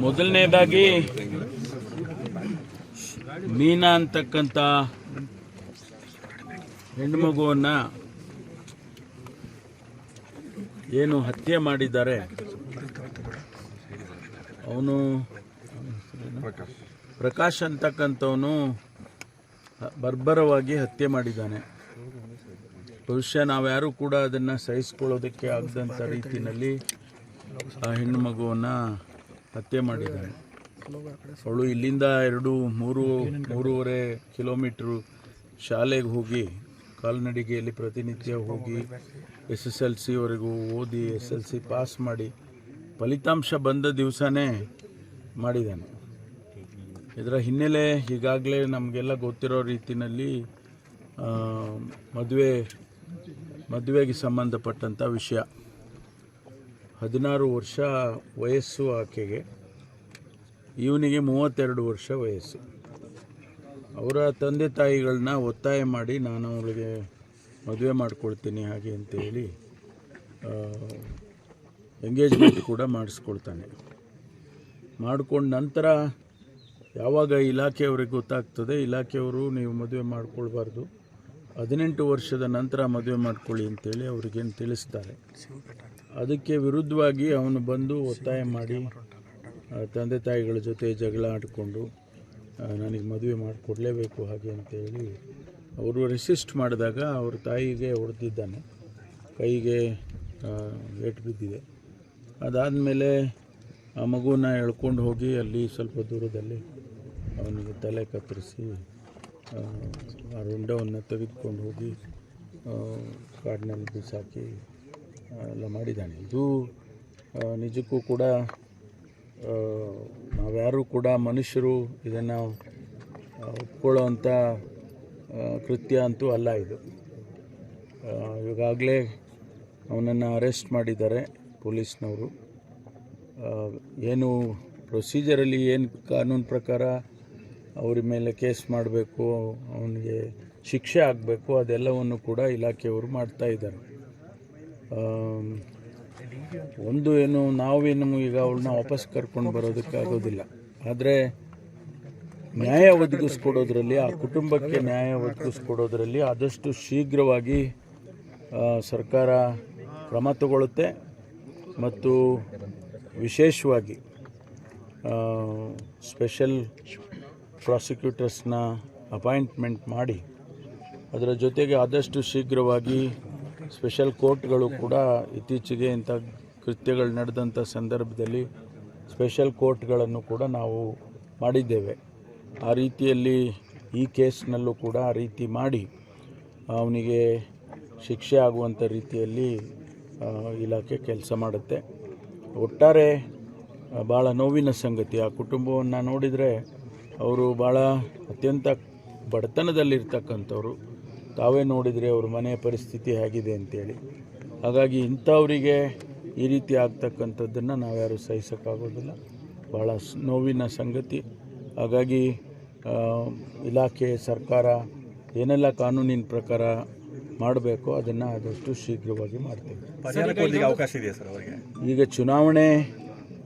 ಮೊದಲನೇದಾಗಿ ಮೀನಾ ಅಂತಕ್ಕಂಥ ಹೆಣ್ಣುಮಗುವನ್ನು ಏನು ಹತ್ಯೆ ಮಾಡಿದ್ದಾರೆ, ಅವನು ಪ್ರಕಾಶ್ ಅಂತಕ್ಕಂಥವನು ಬರ್ಬರವಾಗಿ ಹತ್ಯೆ ಮಾಡಿದ್ದಾನೆ. ಬಹುಶಃ ನಾವ್ಯಾರೂ ಕೂಡ ಅದನ್ನು ಸಹಿಸ್ಕೊಳ್ಳೋದಕ್ಕೆ ಆಗದಂಥ ರೀತಿಯಲ್ಲಿ ಆ ಹೆಣ್ಣು ಮಗುವನ್ನು ಹತ್ಯೆ ಮಾಡಿದ್ದಾನೆ. ಅವಳು ಇಲ್ಲಿಂದ 2-3.5 ಕಿಲೋಮೀಟ್ರು ಶಾಲೆಗೆ ಹೋಗಿ ಕಾಲ್ನಡಿಗೆಯಲ್ಲಿ ಪ್ರತಿನಿತ್ಯ ಹೋಗಿ SSLCವರೆಗೂ ಓದಿ SSLC ಪಾಸ್ ಮಾಡಿ ಫಲಿತಾಂಶ ಬಂದ ದಿವಸನೇ ಮಾಡಿದ್ದಾನೆ. ಇದರ ಹಿನ್ನೆಲೆ ಈಗಾಗಲೇ ನಮಗೆಲ್ಲ ಗೊತ್ತಿರೋ ರೀತಿಯಲ್ಲಿ ಮದುವೆಗೆ ಸಂಬಂಧಪಟ್ಟಂಥ ವಿಷಯ. 16 ವರ್ಷ ವಯಸ್ಸು ಆಕೆಗೆ, ಇವನಿಗೆ 32 ವರ್ಷ ವಯಸ್ಸು. ಅವರ ತಂದೆ ತಾಯಿಗಳನ್ನ ಒತ್ತಾಯ ಮಾಡಿ ನಾನು ಅವಳಿಗೆ ಮದುವೆ ಮಾಡ್ಕೊಳ್ತೀನಿ ಹಾಗೆ ಅಂತೇಳಿ ಎಂಗೇಜ್ಮೆಂಟ್ ಕೂಡ ಮಾಡಿಸ್ಕೊಳ್ತಾನೆ. ಮಾಡ್ಕೊಂಡ ನಂತರ ಯಾವಾಗ ಇಲಾಖೆಯವ್ರಿಗೆ ಗೊತ್ತಾಗ್ತದೆ, ಇಲಾಖೆಯವರು ನೀವು ಮದುವೆ ಮಾಡ್ಕೊಳ್ಬಾರ್ದು, 18 ವರ್ಷದ ನಂತರ ಮದುವೆ ಮಾಡ್ಕೊಳ್ಳಿ ಅಂತೇಳಿ ಅವ್ರಿಗೇನು ತಿಳಿಸ್ತಾರೆ. ಅದಕ್ಕೆ ವಿರುದ್ಧವಾಗಿ ಅವನು ಬಂದು ಒತ್ತಾಯ ಮಾಡಿ ತಂದೆ ತಾಯಿಗಳ ಜೊತೆ ಜಗಳ ಆಡಿಕೊಂಡು ನನಗೆ ಮದುವೆ ಮಾಡಿಕೊಡ್ಲೇಬೇಕು ಹಾಗೆ ಅಂತೇಳಿ ಅವರು ರೆಸಿಸ್ಟ್ ಮಾಡಿದಾಗ ಅವ್ರ ತಾಯಿಗೆ ಹೊಡೆದಿದ್ದಾನೆ, ಕೈಗೆ ಏಟು ಬಿದ್ದಿದೆ. ಅದಾದಮೇಲೆ ಆ ಮಗುನ ಎಳ್ಕೊಂಡು ಹೋಗಿ ಅಲ್ಲಿ ಸ್ವಲ್ಪ ದೂರದಲ್ಲಿ ಅವನಿಗೆ ತಲೆ ಕತ್ತರಿಸಿ ಆ ರುಂಡವನ್ನು ತೆಗೆದುಕೊಂಡು ಹೋಗಿ ಕಾಡಿನಲ್ಲಿ ಬಿಸಾಕಿ ಎಲ್ಲ ಮಾಡಿದ್ದಾನೆ. ಇದು ನಿಜಕ್ಕೂ ಕೂಡ ನಾವ್ಯಾರೂ ಕೂಡ ಮನುಷ್ಯರು ಇದನ್ನು ಒಪ್ಕೊಳ್ಳೋವಂಥ ಕೃತ್ಯ ಅಂತೂ ಅಲ್ಲ ಇದು. ಈಗಾಗಲೇ ಅವನನ್ನು ಅರೆಸ್ಟ್ ಮಾಡಿದ್ದಾರೆ ಪೊಲೀಸ್ನವರು. ಏನು ಪ್ರೊಸೀಜರಲ್ಲಿ ಏನು ಕಾನೂನು ಪ್ರಕಾರ ಅವ್ರ ಮೇಲೆ ಕೇಸ್ ಮಾಡಬೇಕು, ಅವನಿಗೆ ಶಿಕ್ಷೆ ಆಗಬೇಕು, ಅದೆಲ್ಲವನ್ನು ಕೂಡ ಇಲಾಖೆಯವರು ಮಾಡ್ತಾ ಇದ್ದಾರೆ. ನಾವೇನು ಈಗ ಅವಳನ್ನ ವಾಪಸ್ ಕರ್ಕೊಂಡು ಬರೋದಕ್ಕಾಗೋದಿಲ್ಲ. ಆದರೆ ನ್ಯಾಯ ಒದಗಿಸ್ಕೊಡೋದ್ರಲ್ಲಿ, ಆ ಕುಟುಂಬಕ್ಕೆ ನ್ಯಾಯ ಒದಗಿಸ್ಕೊಡೋದ್ರಲ್ಲಿ ಆದಷ್ಟು ಶೀಘ್ರವಾಗಿ ಸರ್ಕಾರ ಕ್ರಮ ತಗೊಳ್ಳುತ್ತೆ. ಮತ್ತು ವಿಶೇಷವಾಗಿ ಸ್ಪೆಷಲ್ ಪ್ರಾಸಿಕ್ಯೂಟರ್ಸ್ನ ಅಪಾಯಿಂಟ್ಮೆಂಟ್ ಮಾಡಿ, ಅದರ ಜೊತೆಗೆ ಆದಷ್ಟು ಶೀಘ್ರವಾಗಿ ಸ್ಪೆಷಲ್ ಕೋರ್ಟ್ಗಳು ಕೂಡ ಇತ್ತೀಚೆಗೆ ಇಂಥ ಕೃತ್ಯಗಳು ನಡೆದಂಥ ಸಂದರ್ಭದಲ್ಲಿ ಸ್ಪೆಷಲ್ ಕೋರ್ಟ್ಗಳನ್ನು ಕೂಡ ನಾವು ಮಾಡಿದ್ದೇವೆ. ಆ ರೀತಿಯಲ್ಲಿ ಈ ಕೇಸ್ನಲ್ಲೂ ಕೂಡ ಆ ರೀತಿ ಮಾಡಿ ಅವನಿಗೆ ಶಿಕ್ಷೆ ಆಗುವಂಥ ರೀತಿಯಲ್ಲಿ ಇಲಾಖೆ ಕೆಲಸ ಮಾಡುತ್ತೆ. ಒಟ್ಟಾರೆ ಭಾಳ ನೋವಿನ ಸಂಗತಿ. ಆ ಕುಟುಂಬವನ್ನು ನೋಡಿದರೆ ಅವರು ಭಾಳ ಅತ್ಯಂತ ಬಡತನದಲ್ಲಿರ್ತಕ್ಕಂಥವ್ರು. ತಾವೇ ನೋಡಿದರೆ ಅವ್ರ ಮನೆಯ ಪರಿಸ್ಥಿತಿ ಹೇಗಿದೆ ಅಂತೇಳಿ. ಹಾಗಾಗಿ ಇಂಥವರಿಗೆ ಈ ರೀತಿ ಆಗ್ತಕ್ಕಂಥದ್ದನ್ನು ನಾವ್ಯಾರೂ ಸಹಿಸೋಕ್ಕಾಗೋದಿಲ್ಲ. ಭಾಳ ನೋವಿನ ಸಂಗತಿ. ಹಾಗಾಗಿ ಇಲಾಖೆ, ಸರ್ಕಾರ ಏನೆಲ್ಲ ಕಾನೂನಿನ ಪ್ರಕಾರ ಮಾಡಬೇಕು ಅದನ್ನು ಆದಷ್ಟು ಶೀಘ್ರವಾಗಿ ಮಾಡ್ತೇವೆ. ಅವಕಾಶ ಇದೆಯಾ ಸರ್ ಅವರಿಗೆ? ಈಗ ಚುನಾವಣೆ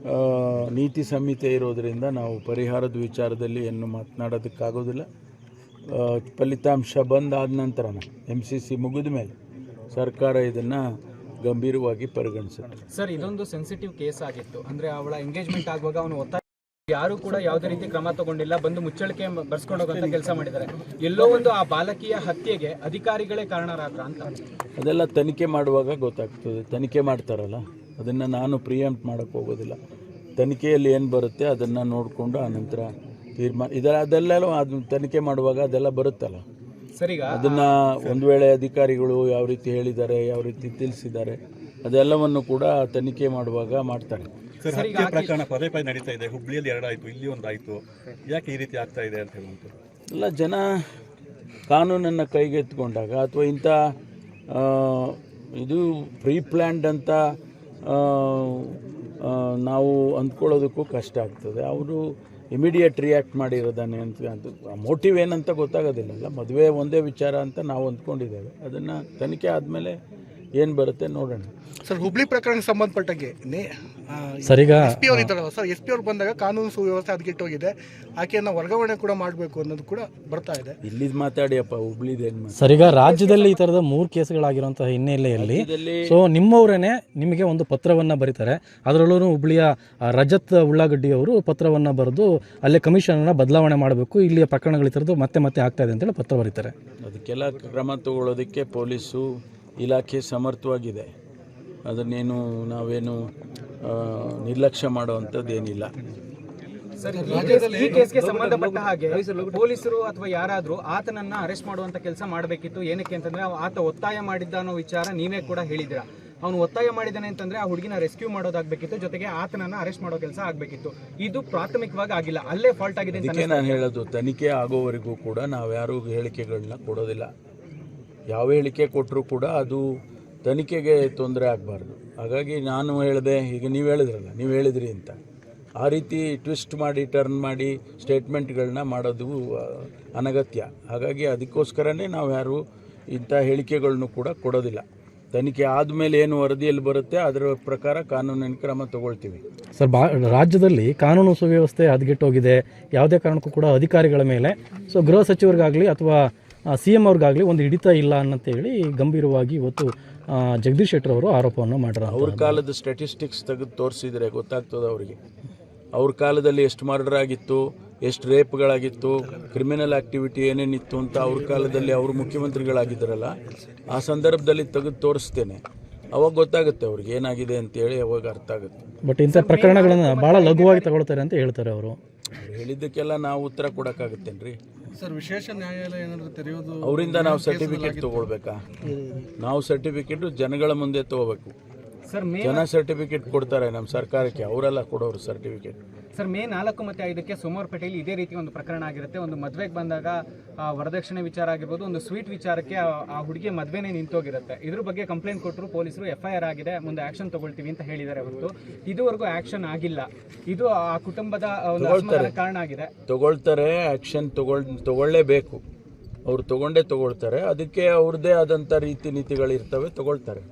ನೀತಿ ಸಂಹಿತೆ ಇರೋದರಿಂದ ನಾವು ಪರಿಹಾರದ ವಿಚಾರದಲ್ಲಿ ಏನು ಮಾತನಾಡೋದಕ್ಕಾಗೋದಿಲ್ಲ. ಫಲಿತಾಂಶ ಬಂದಾದ ನಂತರ MCC ಮುಗಿದ ಮೇಲೆ ಸರ್ಕಾರ ಇದನ್ನು ಗಂಭೀರವಾಗಿ ಪರಿಗಣಿಸುತ್ತೆ. ಸರ್, ಇದೊಂದು ಸೆನ್ಸಿಟಿವ್ ಕೇಸ್ ಆಗಿತ್ತು. ಅಂದರೆ ಅವಳ ಎಂಗೇಜ್ಮೆಂಟ್ ಆಗುವಾಗ ಅವನು ಒತ್ತಾಯ, ಯಾರು ಕೂಡ ಯಾವುದೇ ರೀತಿ ಕ್ರಮ ತಗೊಂಡಿಲ್ಲ, ಬಂದು ಮುಚ್ಚಳಿಕೆ ಬರ್ಸ್ಕೊಂಡು ಹೋಗುವಂಥ ಕೆಲಸ ಮಾಡಿದ್ದಾರೆ. ಎಲ್ಲೋ ಒಂದು ಆ ಬಾಲಕಿಯ ಹತ್ಯೆಗೆ ಅಧಿಕಾರಿಗಳೇ ಕಾರಣರಾದ್ರ ಅಂತ ಅದೆಲ್ಲ ತನಿಖೆ ಮಾಡುವಾಗ ಗೊತ್ತಾಗ್ತದೆ. ತನಿಖೆ ಮಾಡ್ತಾರಲ್ಲ, ಅದನ್ನು ನಾನು ಪ್ರಿಯಂಪ್ಟ್ ಮಾಡೋಕ್ಕೆ ಹೋಗೋದಿಲ್ಲ. ತನಿಖೆಯಲ್ಲಿ ಏನು ಬರುತ್ತೆ ಅದನ್ನು ನೋಡಿಕೊಂಡು ಆನಂತರ ತೀರ್ಮಾನ ಅದೆಲ್ಲ ಅದು ತನಿಖೆ ಮಾಡುವಾಗ ಅದೆಲ್ಲ ಬರುತ್ತಲ್ಲ. ಸರಿಗ ಅದನ್ನು ಒಂದು ವೇಳೆ ಅಧಿಕಾರಿಗಳು ಯಾವ ರೀತಿ ಹೇಳಿದ್ದಾರೆ, ಯಾವ ರೀತಿ ತಿಳಿಸಿದ್ದಾರೆ, ಅದೆಲ್ಲವನ್ನು ಕೂಡ ತನಿಖೆ ಮಾಡುವಾಗ ಮಾಡ್ತಾರೆ. ಸರ್, ಹತ್ಯೆ ಪ್ರಕರಣ ಪದೇ ನಡೀತಾ ಇದೆ. ಹುಬ್ಳಿಯಲ್ಲಿ 2 ಆಯಿತು, ಇಲ್ಲಿ 1 ಆಯಿತು. ಯಾಕೆ ಈ ರೀತಿ ಆಗ್ತಾ ಇದೆ ಅಂತ ಹೇಳುವಂಥ ಎಲ್ಲ ಜನ ಕಾನೂನನ್ನು ಕೈಗೆತ್ತಿಕೊಂಡಾಗ ಅಥವಾ ಇಂಥ ಇದು ಪ್ರೀ ಪ್ಲ್ಯಾಂಡ್ ಅಂತ ನಾವು ಅಂದ್ಕೊಳ್ಳೋದಕ್ಕೂ ಕಷ್ಟ ಆಗ್ತದೆ. ಅವರು ಇಮಿಡಿಯೇಟ್ ರಿಯಾಕ್ಟ್ ಮಾಡಿರೋದಾನೆ ಅಂತ ಮೋಟಿವ್ ಏನಂತ ಗೊತ್ತಾಗೋದಿಲ್ಲ. ಮದುವೆ ಒಂದೇ ವಿಚಾರ ಅಂತ ನಾವು ಅಂದ್ಕೊಂಡಿದ್ದೇವೆ. ಅದನ್ನು ತನಿಖೆ ಆದಮೇಲೆ ಏನು ಬರುತ್ತೆ ನೋಡೋಣ. ಸರ್, ಹುಬ್ಳಿ ಪ್ರಕರಣಕ್ಕೆ ಸಂಬಂಧಪಟ್ಟಂಗೆ ಸರ್ ಈಗ SP ಅವರು ಇದ್ದಾರಲ್ಲ ಸರ್, SP ಅವ್ರು ಬಂದಾಗ ಕಾನೂನು ಸುವ್ಯವಸ್ಥೆ ಹದಗೆಟ್ಟೋಗಿದೆ, ಆಕೆಯನ್ನು ವರ್ಗಾವಣೆ ಕೂಡ ಮಾಡಬೇಕು ಅನ್ನೋದು ಕೂಡ ಬರ್ತಾ ಇದೆ. ಇಲ್ಲಿದ್ ಮಾತಾಡಿಯಪ್ಪ, ಹುಬ್ಳಿದೇನು ಸರ್, ಈಗ ರಾಜ್ಯದಲ್ಲಿ ಈ ಥರದ 3 ಕೇಸ್ಗಳಾಗಿರುವಂತಹ ಹಿನ್ನೆಲೆಯಲ್ಲಿ ಸೊ ನಿಮ್ಮವರೇನೆ ನಿಮಗೆ ಒಂದು ಪತ್ರವನ್ನು ಬರೀತಾರೆ. ಅದರಲ್ಲೂ ಹುಬ್ಳಿಯ ರಜತ್ ಉಳ್ಳಾಗಡ್ಡಿ ಅವರು ಪತ್ರವನ್ನು ಬರೆದು ಅಲ್ಲೇ ಕಮಿಷನನ್ನು ಬದಲಾವಣೆ ಮಾಡಬೇಕು, ಇಲ್ಲಿಯ ಪ್ರಕರಣಗಳು ಈ ಥರದ್ದು ಮತ್ತೆ ಮತ್ತೆ ಆಗ್ತಾ ಇದೆ ಅಂತೇಳಿ ಪತ್ರ ಬರೀತಾರೆ. ಅದಕ್ಕೆಲ್ಲ ಕ್ರಮ ತಗೊಳ್ಳೋದಕ್ಕೆ ಪೊಲೀಸು ಇಲಾಖೆ ಸಮರ್ಥವಾಗಿದೆ. ಅದನ್ನೇನು ನಾವೇನು ನಿರ್ಲಕ್ಷ್ಯ ಮಾಡುವಂಥದ್ದೇನಿಲ್ಲ. ಸರ್, ಈ ಕೇಸ್ಗೆ ಸಂಬಂಧಪಟ್ಟ ಹಾಗೆ ಪೊಲೀಸರು ಅಥವಾ ಯಾರಾದರೂ ಆತನನ್ನ ಅರೆಸ್ಟ್ ಮಾಡುವಂತ ಕೆಲಸ ಮಾಡಬೇಕಿತ್ತು. ಏನಕ್ಕೆ ಅಂತಂದ್ರೆ ಆತ ಒತ್ತಾಯ ಮಾಡಿದ್ದ ಅನ್ನೋ ವಿಚಾರ ನೀವೇ ಕೂಡ ಹೇಳಿದ್ದೀರಾ. ಅವನು ಒತ್ತಾಯ ಮಾಡಿದ್ದಾನೆ ಅಂತಂದ್ರೆ ಆ ಹುಡುಗಿನ ರೆಸ್ಕ್ಯೂ ಮಾಡೋದಾಗಬೇಕಿತ್ತು, ಜೊತೆಗೆ ಆತನನ್ನ ಅರೆಸ್ಟ್ ಮಾಡೋ ಕೆಲಸ ಆಗಬೇಕಿತ್ತು. ಇದು ಪ್ರಾಥಮಿಕವಾಗಿ ಆಗಿಲ್ಲ, ಅಲ್ಲೇ ಫಾಲ್ಟ್ ಆಗಿದೆ ಅಂತ ಅದಕ್ಕೆ ನಾನು ಹೇಳೋದು, ತನಿಖೆ ಆಗೋವರೆಗೂ ಕೂಡ ನಾವು ಯಾರೂ ಹೇಳಿಕೆಗಳನ್ನ ಕೊಡೋದಿಲ್ಲ. ಯಾವ ಹೇಳಿಕೆ ಕೊಟ್ಟರೂ ಕೂಡ ಅದು ತನಿಖೆಗೆ ತೊಂದರೆ ಆಗಬಾರ್ದು. ಹಾಗಾಗಿ ನಾನು ಹೇಳಿದೆ, ಈಗ ನೀವು ಹೇಳಿದ್ರಲ್ಲ, ನೀವು ಹೇಳಿದ್ರಿ ಅಂತ, ಆ ರೀತಿ ಟ್ವಿಸ್ಟ್ ಮಾಡಿ ಟರ್ನ್ ಮಾಡಿ ಸ್ಟೇಟ್ಮೆಂಟ್ಗಳನ್ನ ಮಾಡೋದು ಅನಗತ್ಯ. ಹಾಗಾಗಿ ಅದಕ್ಕೋಸ್ಕರನೇ ನಾವು ಯಾರು ಇಂಥ ಹೇಳಿಕೆಗಳನ್ನು ಕೂಡ ಕೊಡೋದಿಲ್ಲ. ತನಿಖೆ ಆದಮೇಲೆ ಏನು ವರದಿಯಲ್ಲಿ ಬರುತ್ತೆ ಅದರ ಪ್ರಕಾರ ಕಾನೂನಿನ ಕ್ರಮ ತಗೊಳ್ತೀವಿ. ಸರ್, ರಾಜ್ಯದಲ್ಲಿ ಕಾನೂನು ಸುವ್ಯವಸ್ಥೆ ಹದಗೆಟ್ಟೋಗಿದೆ, ಯಾವುದೇ ಕಾರಣಕ್ಕೂ ಕೂಡ ಅಧಿಕಾರಿಗಳ ಮೇಲೆ ಸೊ ಗೃಹ ಸಚಿವರಿಗಾಗಲಿ ಅಥವಾ CM ಅವ್ರಿಗಾಗಲಿ ಒಂದು ಹಿಡಿತ ಇಲ್ಲ ಅನ್ನಂತೇಳಿ ಗಂಭೀರವಾಗಿ ಇವತ್ತು ಜಗದೀಶ್ ಶೆಟ್ಟರ್ ಅವರು ಆರೋಪವನ್ನು ಮಾಡಿದ್ರು. ಅವ್ರ ಕಾಲದ ಸ್ಟ್ಯಾಟಿಸ್ಟಿಕ್ಸ್ ತೆಗೆದು ತೋರಿಸಿದರೆ ಗೊತ್ತಾಗ್ತದೆ ಅವರಿಗೆ. ಅವ್ರ ಕಾಲದಲ್ಲಿ ಎಷ್ಟು ಮರ್ಡರ್ ಆಗಿತ್ತು, ಎಷ್ಟು ರೇಪ್ಗಳಾಗಿತ್ತು, ಕ್ರಿಮಿನಲ್ ಆ್ಯಕ್ಟಿವಿಟಿ ಏನೇನಿತ್ತು ಅಂತ ಅವ್ರ ಕಾಲದಲ್ಲಿ ಅವರು ಮುಖ್ಯಮಂತ್ರಿಗಳಾಗಿದ್ದಾರಲ್ಲ, ಆ ಸಂದರ್ಭದಲ್ಲಿ ತೆಗೆದು ತೋರಿಸ್ತೇನೆ. ಅವಾಗ ಗೊತ್ತಾಗುತ್ತೆ ಅವ್ರಿಗೆ ಏನಾಗಿದೆ ಅಂತೇಳಿ, ಅವಾಗ ಅರ್ಥ ಆಗುತ್ತೆ. ಬಟ್ ಇಂಥ ಪ್ರಕರಣಗಳನ್ನು ಭಾಳ ಲಘುವಾಗಿ ತಗೊಳ್ತಾರೆ ಅಂತ ಹೇಳ್ತಾರೆ ಅವರು. ಹೇಳಿದ್ದಕ್ಕೆಲ್ಲ ನಾವು ಉತ್ತರ ಕೊಡೋಕ್ಕಾಗುತ್ತೇನ್ರಿ? ಸರ್, ವಿಶೇಷ ನ್ಯಾಯಾಲಯ ಏನಾದರೂ ತೆರೆಯೋದು, ಅವರಿಂದ ನಾವು ಸರ್ಟಿಫಿಕೇಟ್ ತೊಗೊಳ್ಬೇಕಾ? ನಾವು ಸರ್ಟಿಫಿಕೇಟು ಜನಗಳ ಮುಂದೆ ತೊಗೋಬೇಕು. ಸರ್, ಜನ ಸರ್ಟಿಫಿಕೇಟ್ ಕೊಡ್ತಾರೆ ನಮ್ಮ ಸರ್ಕಾರಕ್ಕೆ, ಅವರೆಲ್ಲ ಕೊಡೋರು ಸರ್ಟಿಫಿಕೇಟ್. ಸರ್, ಮೇ 4 ಮತ್ತು 5ಕ್ಕೆ ಸೋಮವಾರಪೇಟೆಯಲ್ಲಿ ಇದೇ ರೀತಿ ಒಂದು ಪ್ರಕರಣ ಆಗಿರುತ್ತೆ. ಒಂದು ಮದುವೆಗೆ ಬಂದಾಗ ವರದಕ್ಷಿಣೆ ವಿಚಾರ ಆಗಿರ್ಬೋದು, ಒಂದು ಸ್ವೀಟ್ ವಿಚಾರಕ್ಕೆ ಆ ಹುಡುಗಿಯ ಮದುವೆನೇ ನಿಂತೋಗಿರುತ್ತೆ. ಇದ್ರ ಬಗ್ಗೆ ಕಂಪ್ಲೇಂಟ್ ಕೊಟ್ಟರು ಪೊಲೀಸರು, FIR ಆಗಿದೆ, ಮುಂದೆ ಆಕ್ಷನ್ ತಗೊಳ್ತೀವಿ ಅಂತ ಹೇಳಿದ್ದಾರೆ. ಹೊರತು ಇದುವರೆಗೂ ಆಕ್ಷನ್ ಆಗಿಲ್ಲ. ಇದು ಆ ಕುಟುಂಬದ ಒಂದು ಅಸಮಾಧಾನಕ್ಕೆ ಕಾರಣ ಆಗಿದೆ. ತಗೊಳ್ತಾರೆ, ಆಕ್ಷನ್ ತಗೊಳ್ಳೇಬೇಕು. ಅವ್ರು ತಗೊಳ್ತಾರೆ. ಅದಕ್ಕೆ ಅವ್ರದ್ದೇ ಆದಂಥ ರೀತಿ ನೀತಿಗಳಿರ್ತವೆ, ತಗೊಳ್ತಾರೆ.